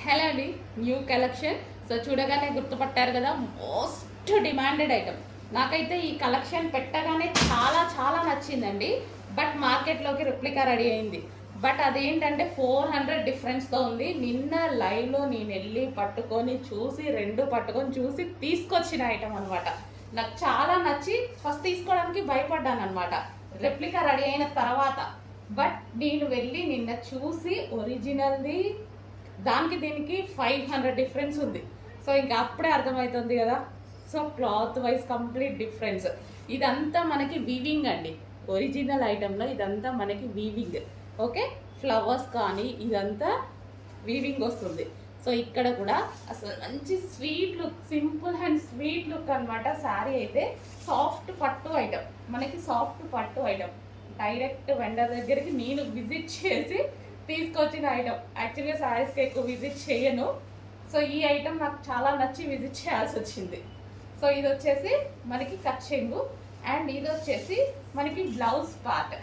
Hello అండి, new collection. So చూడగానే గుర్తుపట్టారు కదా, మోస్ట్ డిమాండెడ్ ఐటమ్. నాకైతే ఈ కలెక్షన్ పెట్టగానే చాలా చాలా నచ్చిందండి. బట్ మార్కెట్లోకి రెప్లికా రెడీ అయింది. బట్ అదేంటంటే 400 డిఫరెన్స్తో ఉంది. నిన్న లైవ్లో నేను వెళ్ళి పట్టుకొని చూసి చూసి తీసుకొచ్చిన ఐటమ్ అనమాట. నాకు చాలా నచ్చి ఫస్ట్ తీసుకోవడానికి భయపడ్డాను అనమాట, రెప్లికా రెడీ అయిన తర్వాత. బట్ నేను వెళ్ళి నిన్న చూసి ఒరిజినల్ది దానికి దీనికి 500 డిఫరెన్స్ ఉంది. సో ఇంకా అప్పుడే అర్థమవుతుంది కదా. So cloth wise complete difference. ఇదంతా మనకి వీవింగ్ అండి. ఒరిజినల్ ఐటెంలో ఇదంతా మనకి వీవింగ్. ఓకే, ఫ్లవర్స్ కానీ ఇదంతా వీవింగ్ వస్తుంది. సో ఇక్కడ కూడా అసలు మంచి sweet look, simple and sweet look అనమాట. శారీ అయితే సాఫ్ట్ పట్టు ఐటమ్, మనకి సాఫ్ట్ పట్టు ఐటమ్. డైరెక్ట్ వెండర్ దగ్గరికి నేను విజిట్ చేసి తీసుకొచ్చిన ఐటమ్. యాక్చువల్గా శారీస్కి ఎక్కువ విజిట్ చేయను. సో ఈ ఐటమ్ నాకు చాలా నచ్చి విజిట్ చేయాల్సి వచ్చింది. సో ఇది వచ్చేసి మనకి కట్ చెంగు అండ్ ఇది వచ్చేసి మనకి బ్లౌజ్ పార్ట్.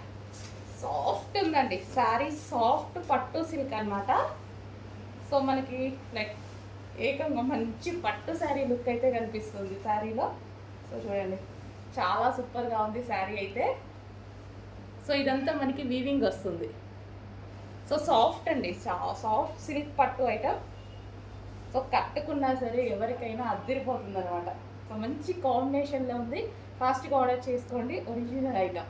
సాఫ్ట్ ఉందండి శారీ, సాఫ్ట్ పట్టు సిల్క్ అనమాట. సో మనకి లైక్ ఏకంగా మంచి పట్టు శారీ లుక్ అయితే కనిపిస్తుంది శారీలో. సో చూడండి, చాలా సూపర్గా ఉంది శారీ అయితే. సో ఇదంతా మనకి వీవింగ్ వస్తుంది. సో సాఫ్ట్ అండి, సాఫ్ట్ సిల్క్ పట్టు ఐటమ్. సో కట్టుకున్నా సరే ఎవరికైనా అదిరిపోతుంది అనమాట. సో మంచి కాంబినేషన్లో ఉంది. ఫాస్ట్గా ఆర్డర్ చేసుకోండి, ఒరిజినల్ ఐటమ్.